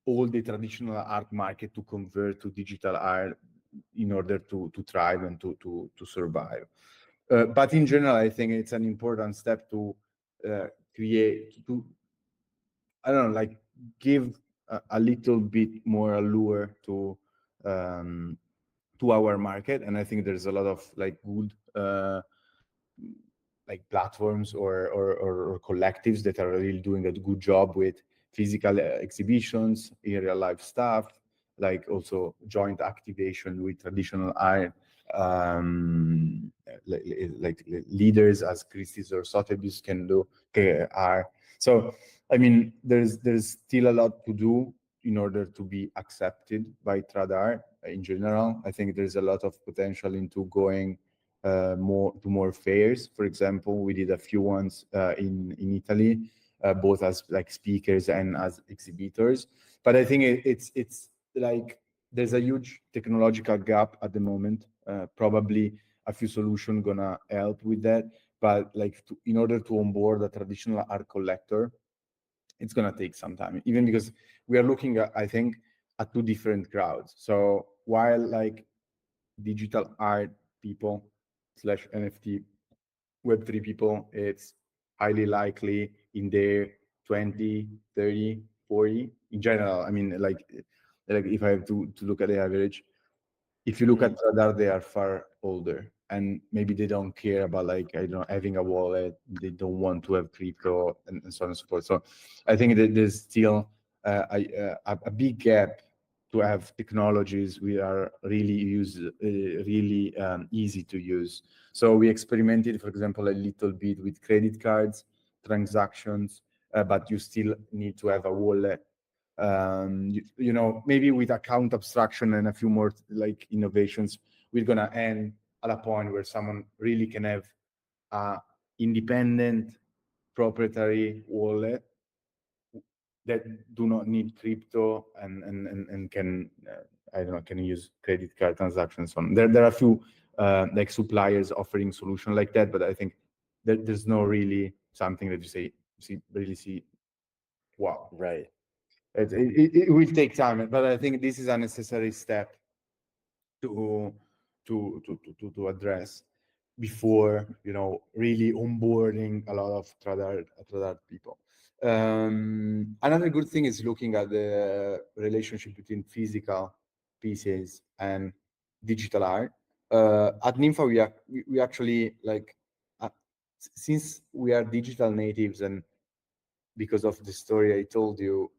all the traditional art market to convert to digital art in order to thrive and to survive. But in general, I think it's an important step to create, to, I don't know, like give a little bit more allure to our market. And I think there's a lot of like good like platforms or collectives that are really doing a good job with physical exhibitions, in real life stuff, like also joint activation with traditional art, like leaders as Christie's or Sotheby's can do, are. So I mean, there's still a lot to do in order to be accepted by trad art in general. I think there's a lot of potential into going more fairs. For example, we did a few ones in Italy, both as like speakers and as exhibitors. But I think it's like there's a huge technological gap at the moment. Probably a few solutions gonna help with that. But like in order to onboard a traditional art collector, it's gonna take some time. Even because we are looking at, I think, at two different crowds. So while like digital art people / NFT Web3 people, it's highly likely in their 20, 30, 40 in general. I mean, like if I have to look at the average, if you look at Radar, they are far older, and maybe they don't care about, like, I don't know, having a wallet. They don't want to have crypto and so on and so forth. So I think that there's still a big gap to have technologies we are really easy to use. So we experimented, for example, a little bit with credit cards, transactions, but you still need to have a wallet. You know, maybe with account abstraction and a few more like innovations, we're gonna end at a point where someone really can have a independent proprietary wallet that do not need crypto and can I don't know, can use credit card transactions on. There are a few like suppliers offering solution like that, but I think there's no really something that you really see wow. Right. It will take time, but I think this is a necessary step to to address before, you know, really onboarding a lot of Tradart people. Another good thing is looking at the relationship between physical pieces and digital art. At NINFA, we actually like since we are digital natives and because of the story I told you,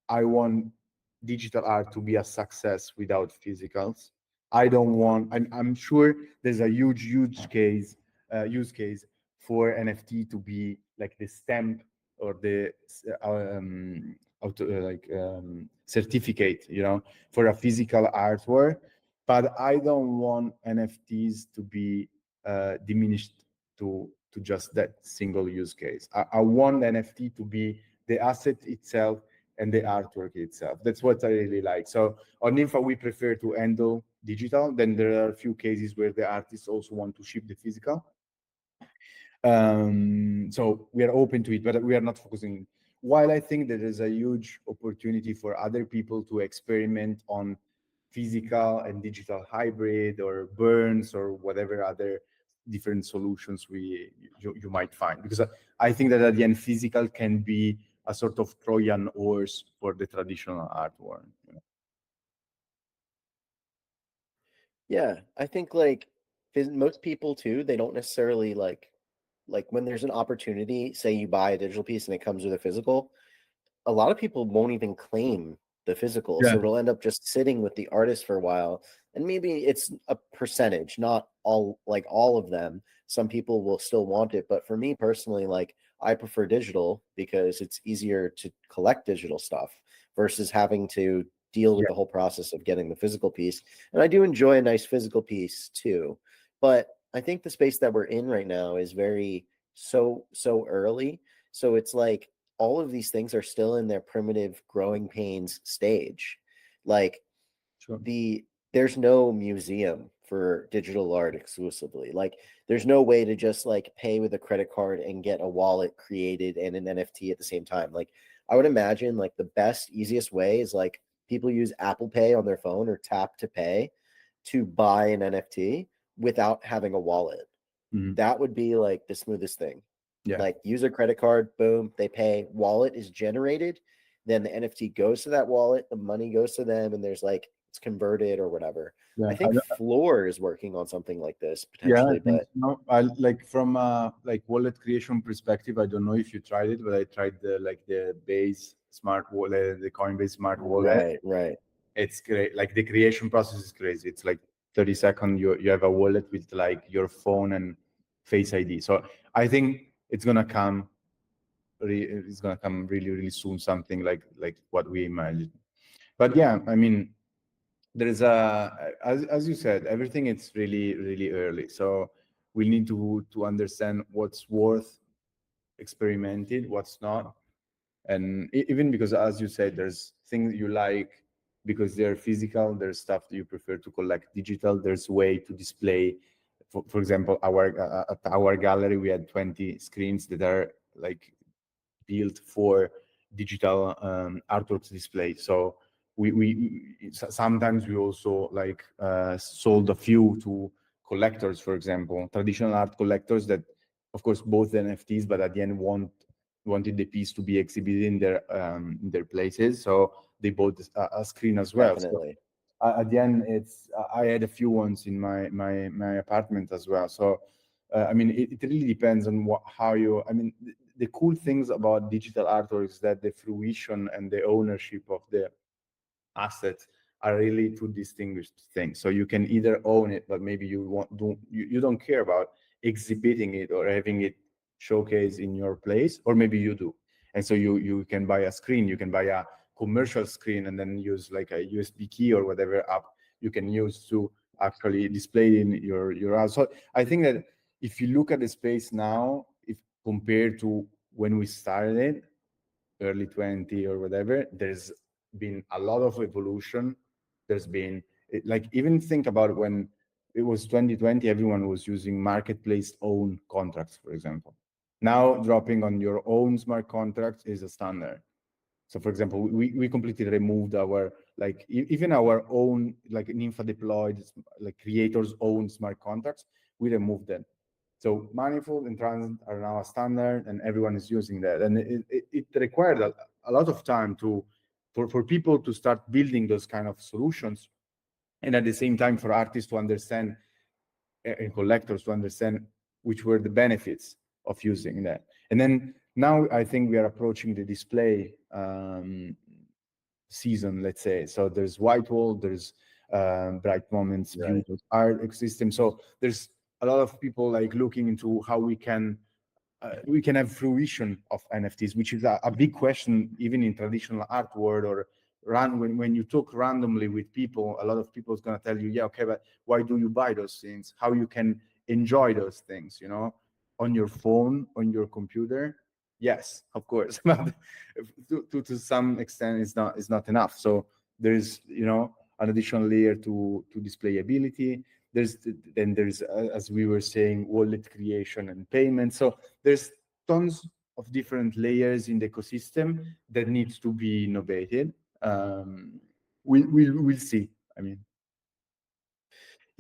I want digital art to be a success without physicals. I don't want. I'm sure there's a huge use case for NFT to be like the stamp or the certificate, you know, for a physical artwork. But I don't want NFTs to be diminished to just that single use case. I want NFT to be the asset itself and the artwork itself. That's what I really like. So on NINFA, we prefer to handle digital. Then there are a few cases where the artists also want to ship the physical. So we are open to it, but we are not focusing. While I think there is a huge opportunity for other people to experiment on physical and digital hybrid or burns or whatever other different solutions you might find, because I think that at the end physical can be a sort of Trojan horse for the traditional artwork. You know? Yeah, I think like most people too, they don't necessarily like when there's an opportunity, say you buy a digital piece and it comes with a physical, a lot of people won't even claim the physical. Yeah, So it'll end up just sitting with the artist for a while. And maybe it's a percentage, not all of them. Some people will still want it. But for me personally, like I prefer digital because it's easier to collect digital stuff versus having to deal with yeah, the whole process of getting the physical piece. And I do enjoy a nice physical piece too. But I think the space that we're in right now is very so early. So it's like all of these things are still in their primitive growing pains stage. Like sure. there's no museum for digital art exclusively. Like there's no way to just like pay with a credit card and get a wallet created and an NFT at the same time. Like I would imagine like the best easiest way is like people use Apple Pay on their phone or tap to pay to buy an NFT without having a wallet. Mhm. That would be like the smoothest thing. Yeah. Like use a credit card, boom, they pay, wallet is generated, then the NFT goes to that wallet, the money goes to them, and there's like it's converted or whatever. Yeah, I think Floor is working on something like this yeah, I potentially, think but so. I like from a like wallet creation perspective. I don't know if you tried it, but I tried the base smart wallet, the Coinbase smart wallet. right. It's great. Like the creation process is crazy. It's like 30 seconds. You have a wallet with like your phone and Face ID. So I think it's gonna come. It's gonna come really soon. Something like what we imagine. But yeah, I mean, there is as you said, everything is really early. So we need to understand what's worth experimented, what's not, and even because as you said, there's things you like because they're physical, there's stuff that you prefer to collect digital, there's way to display. For example, our at our gallery we had 20 screens that are like built for digital artworks display. So sometimes we also like sold a few to collectors, for example, traditional art collectors that, of course, both NFTs, but at the end wanted the piece to be exhibited in their places. So they bought a screen as well. So Definitely. at the end, it's I had a few ones in my apartment as well. So I mean, it really depends on how you. I mean, the cool things about digital artwork is that the fruition and the ownership of the assets are really two distinguished things. So you can either own it, but maybe you don't care about exhibiting it or having it showcased in your place, or maybe you do. And so you can buy a screen, you can buy a commercial screen, and then use like a USB key or whatever app you can use to actually display in your house. So I think that if you look at the space now, if compared to when we started, early 20 or whatever, there's been a lot of evolution. There's been, like, even think about when it was 2020, everyone was using marketplace own contracts, for example. Now dropping on your own smart contracts is a standard. So for example, we completely removed our, like, even our own, like NINFA deployed, like creators own smart contracts, we removed them. So manifold and transit are now a standard, and everyone is using that. And it required a lot of time for people to start building those kind of solutions, and at the same time for artists to understand and collectors to understand which were the benefits of using that. And then now I think we are approaching the display season, let's say. So there's white wall, there's bright moments, Right. views, art ecosystem. So there's a lot of people like looking into how we can have fruition of NFTs, which is a big question even in traditional art world, or when you talk randomly with people, a lot of people is going to tell you, yeah, okay, but why do you buy those things? How you can enjoy those things, you know, on your phone, on your computer? Yes, of course, but to some extent, it's not enough. So there's, you know, an additional layer to displayability. Then there's as we were saying, wallet creation and payment. So there's tons of different layers in the ecosystem that needs to be innovated. We'll see. I mean,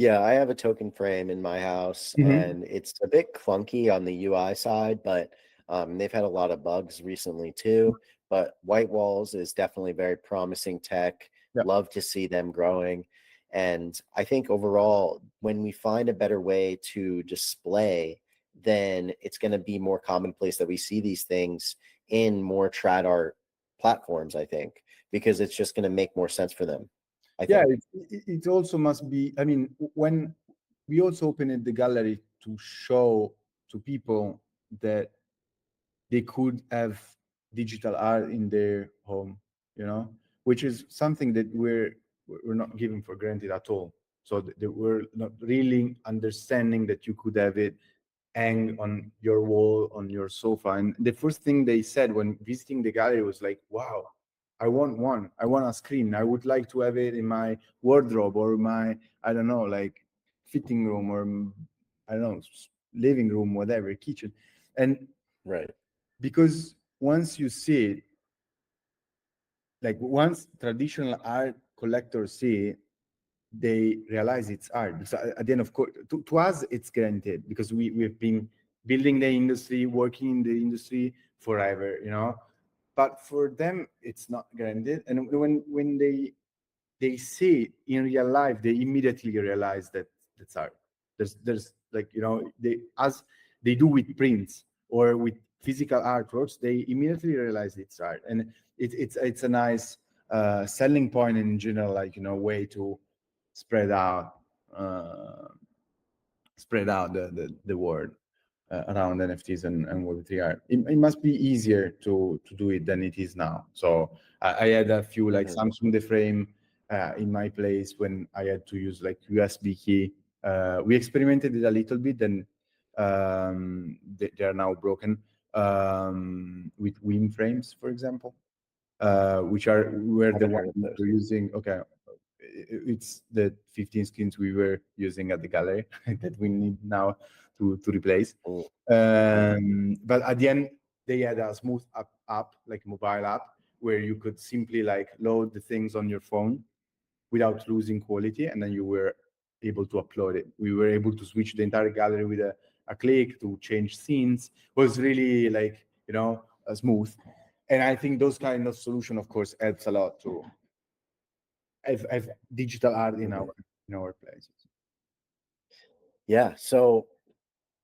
Yeah, I have a token frame in my house, and it's a bit clunky on the UI side, but they've had a lot of bugs recently too. But white walls is definitely very promising tech. Yeah. Love to see them growing. And I think overall, when we find a better way to display, then it's going to be more commonplace that we see these things in more trad art platforms, I think, because it's just going to make more sense for them, I yeah, think. it also must be. I mean, when we also opened the gallery to show to people that they could have digital art in their home, you know, which is something that we're not giving for granted at all. So that we're not really understanding that you could have it hang on your wall, on your sofa. And the first thing they said when visiting the gallery was like, wow, I want one. I want a screen. I would like to have it in my wardrobe or my, I don't know, like fitting room, or I don't know, living room, whatever, kitchen. And Right. because once you see it, like once traditional art collectors see it, they realize it's art. Because at the end, of course, to us, it's granted because we've been building the industry, working in the industry forever, you know. But for them, it's not granted. And when they see it in real life, they immediately realize that that's art. There's like, you know, they, as they do with prints or with physical artworks, they immediately realize it's art. And it's a nice selling point in general, like, you know, way to spread out uh, the word around NFTs and Web3 art. It must be easier to do it than it is now. So I had a few like Samsung the frame in my place when I had to use like USB key. We experimented it a little bit, and they are now broken with WIM frames, for example, which are were the Haven't ones heard of we those. were using. Okay, it's the 15 screens we were using at the gallery that we need now to replace. Mm, But at the end, they had a smooth app, like mobile app, where you could simply like load the things on your phone without losing quality, and then you were able to upload it. We were able to switch the entire gallery with a click to change scenes. It was really like, you know, smooth. And I think those kind of solution, of course, helps a lot to have digital art in our places. Yeah. So,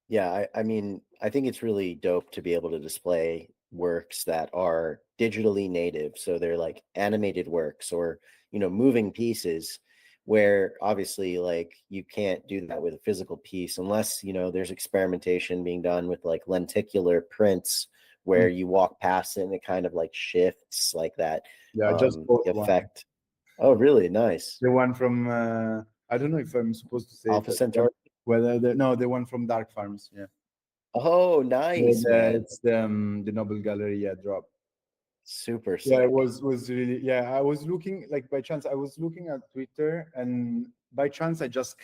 yeah, I mean, I think it's really dope to be able to display works that are digitally native. So they're like animated works or, moving pieces where obviously like you can't do that with a physical piece unless, there's experimentation being done with like lenticular prints where you walk past it and it kind of like shifts like that. Yeah, I just bought one. Effect. Oh, really? Nice. The one from I don't know if I'm supposed to say Alpha it, Centauri. whether the one from Dark Farms. Yeah. Oh, nice, man. It's the Nobel Gallery, yeah, drop. Super Yeah, it sick. was really, yeah. I was looking, like, by chance, I was looking at Twitter, and by chance I just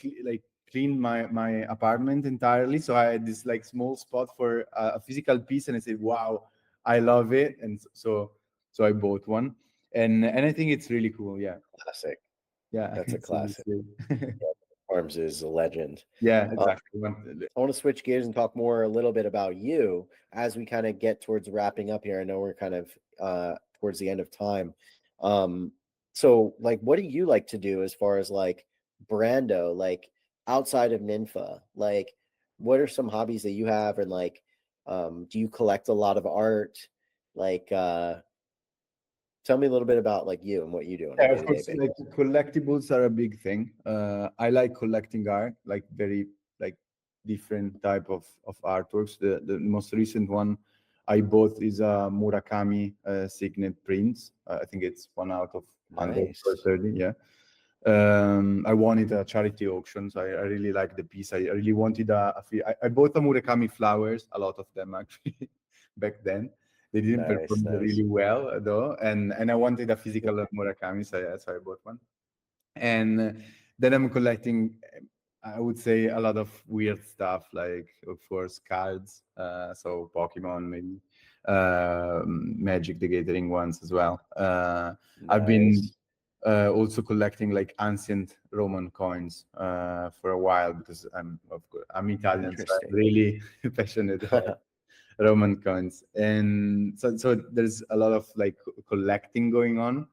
cleaned my apartment entirely, so I had this like small spot for a physical piece, and I said, wow, I love it. And so I bought one, and I think it's really cool. Yeah, Classic. yeah. That's a It's really classic. sick. Farms is a legend. Yeah, exactly. I want to switch gears and talk more a little bit about you as we kind of get towards wrapping up here. I know we're kind of towards the end of time. So like what do you like to do as far as like Brando, like outside of NINFA? Like what are some hobbies that you have, and like do you collect a lot of art? Like tell me a little bit about like you and what you do on a Yeah, of day-to-day course, basis. like collectibles are a big thing. I like collecting art, like very like different type of artworks. The most recent one I bought is a Murakami signet prints. I think it's 1 out of 100 or Nice. 30. Yeah. I won it at a charity auction, so I really like the piece. I really wanted I bought a Murakami flowers, a lot of them actually, back then. They didn't Nice, perform nice. really well though, and I wanted a physical Murakami, so I bought one. And then I'm collecting, I would say, a lot of weird stuff, like of course cards, so Pokemon, maybe Magic the Gathering ones as well. I've been Nice. also collecting like ancient Roman coins for a while, because I'm Italian, so I'm Interesting. really passionate about Roman coins, and so there's a lot of like collecting going on.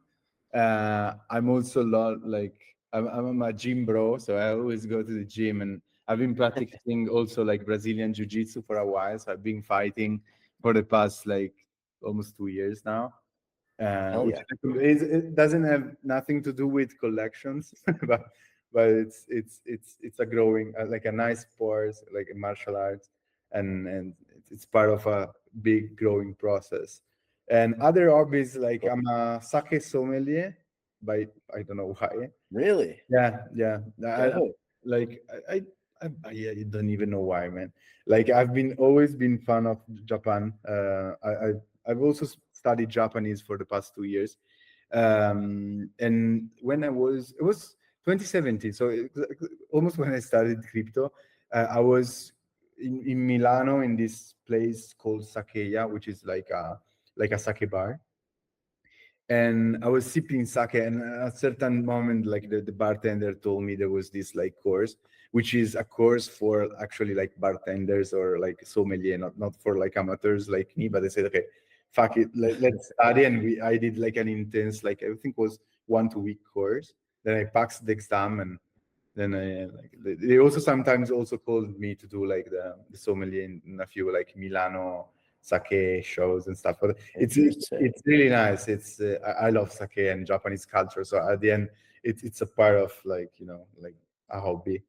I'm also a lot like I'm a gym bro, so I always go to the gym, and I've been practicing also like Brazilian jiu-jitsu for a while. So I've been fighting for the past like almost 2 years now, Hell which yeah. it doesn't have nothing to do with collections, but it's a growing like a nice sport, like a martial arts, and it's part of a big growing process. And other hobbies, like I'm a sake sommelier, by I don't know why. Really? Yeah, yeah. Dope. Like I don't even know why, man. Like I've been always been fan of Japan. I've also studied Japanese for the past 2 years. And when it was 2017, so almost when I started crypto, I was in Milano in this place called Sakeya, which is like a sake bar, and I was sipping sake, and at a certain moment, like the bartender told me there was this like course, which is a course for actually like bartenders or like sommelier, not for like amateurs like me. But I said, okay, fuck it, let's study, and I did like an intense, like I think was 1 2 week course. Then I passed the exam, and then I like they also sometimes also called me to do like the sommelier in a few like Milano sake shows and stuff. But Interesting. it's really nice. It's I love sake and Japanese culture. So at the end, it's a part of like like a hobby.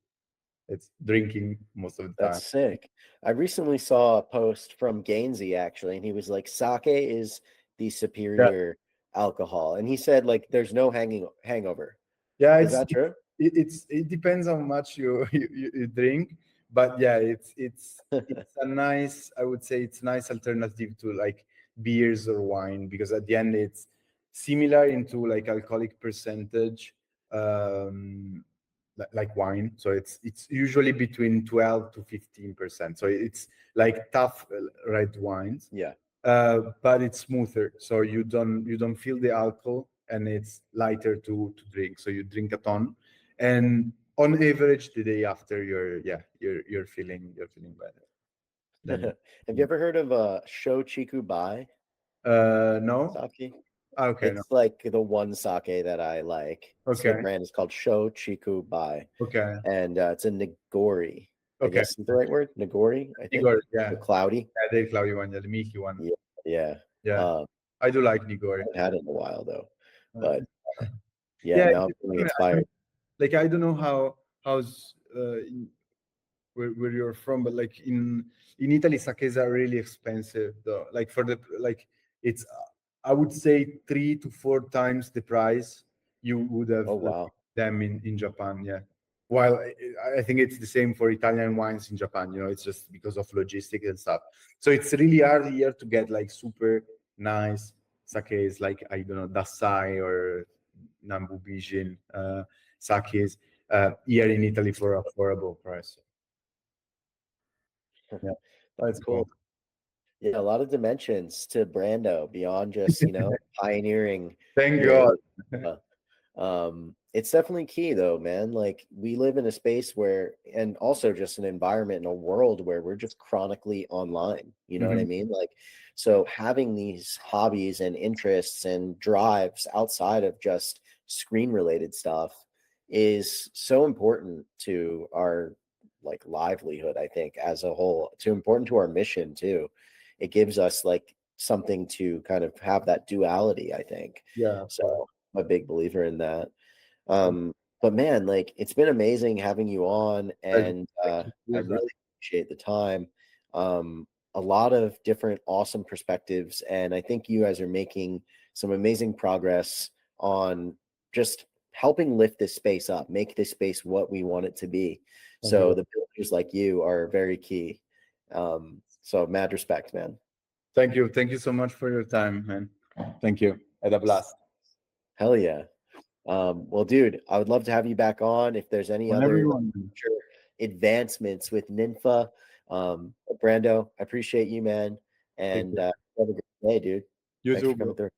It's drinking most of the That's time. sick. I recently saw a post from Gainsey actually, and he was like, "Sake is the Yeah, superior alcohol," and he said like, "There's no hangover." yeah. Is that true? It depends how much you drink, but yeah, it's a nice, I would say it's a nice alternative to like beers or wine, because at the end it's similar into like alcoholic percentage, um like wine. So it's usually between 12 to 15%. So it's like tough red wines, Yeah. but it's smoother, so you don't feel the alcohol, and it's lighter to drink. So you drink a ton, and on average, the day after, you're feeling better. Then Have you ever heard of Sho Chiku Bai no. sake? Okay, no. It's like the one sake that I like. It's the Okay, brand is called Sho Chiku Bai, okay, and it's a Nigori. I okay. guess is the right word. Nigori, I think. Nigori, The yeah. cloudy. Yeah, the cloudy one, yeah, the milky one. Yeah, yeah. Yeah, Um, I do like I Nigori. haven't had it in a while though, Uh, but yeah, yeah, now I'm feeling I inspired. like I don't know how's where you're from, but like in Italy, sakes are really expensive though. Like for the like it's I would say 3 to 4 times the price you would have Oh wow. them in Japan. Yeah. While I think it's the same for Italian wines in Japan. You know, it's just because of logistics and stuff. So it's really hard here to get like super nice sakes, like I don't know Dasai or Nambu Bijin sakes here in Italy for affordable price. Yeah, That's that's cool. cool. Yeah, a lot of dimensions to Brando beyond just, pioneering Thank with God. it's definitely key though, man. Like we live in a space where, and also just an environment in a world where we're just chronically online. You know what I Mhm. mean? Like, so having these hobbies and interests and drives outside of just screen related stuff is so important to our like livelihood, I think, as a whole, too important to our mission too. It gives us like something to kind of have that duality, I think. Yeah, So I'm a big believer in that. But man, like it's been amazing having you on, thank and I you. really appreciate the time. A lot of different awesome perspectives, and I think you guys are making some amazing progress on just helping lift this space up, make this space what we want it to be. Thank So you. the builders like you are very key. So mad respect, man. Thank you. Thank you so much for your time, man. Thank you. Had a blast. Hell yeah. Well, dude, I would love to have you back on if there's any Whenever other you like, want. future advancements with NINFA. Brando, I appreciate you, man. Take And care. have a great day, dude. You Thanks too, for coming bro. through.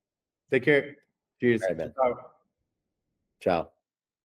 Take care. Cheers. All right, man. Ciao. Ciao.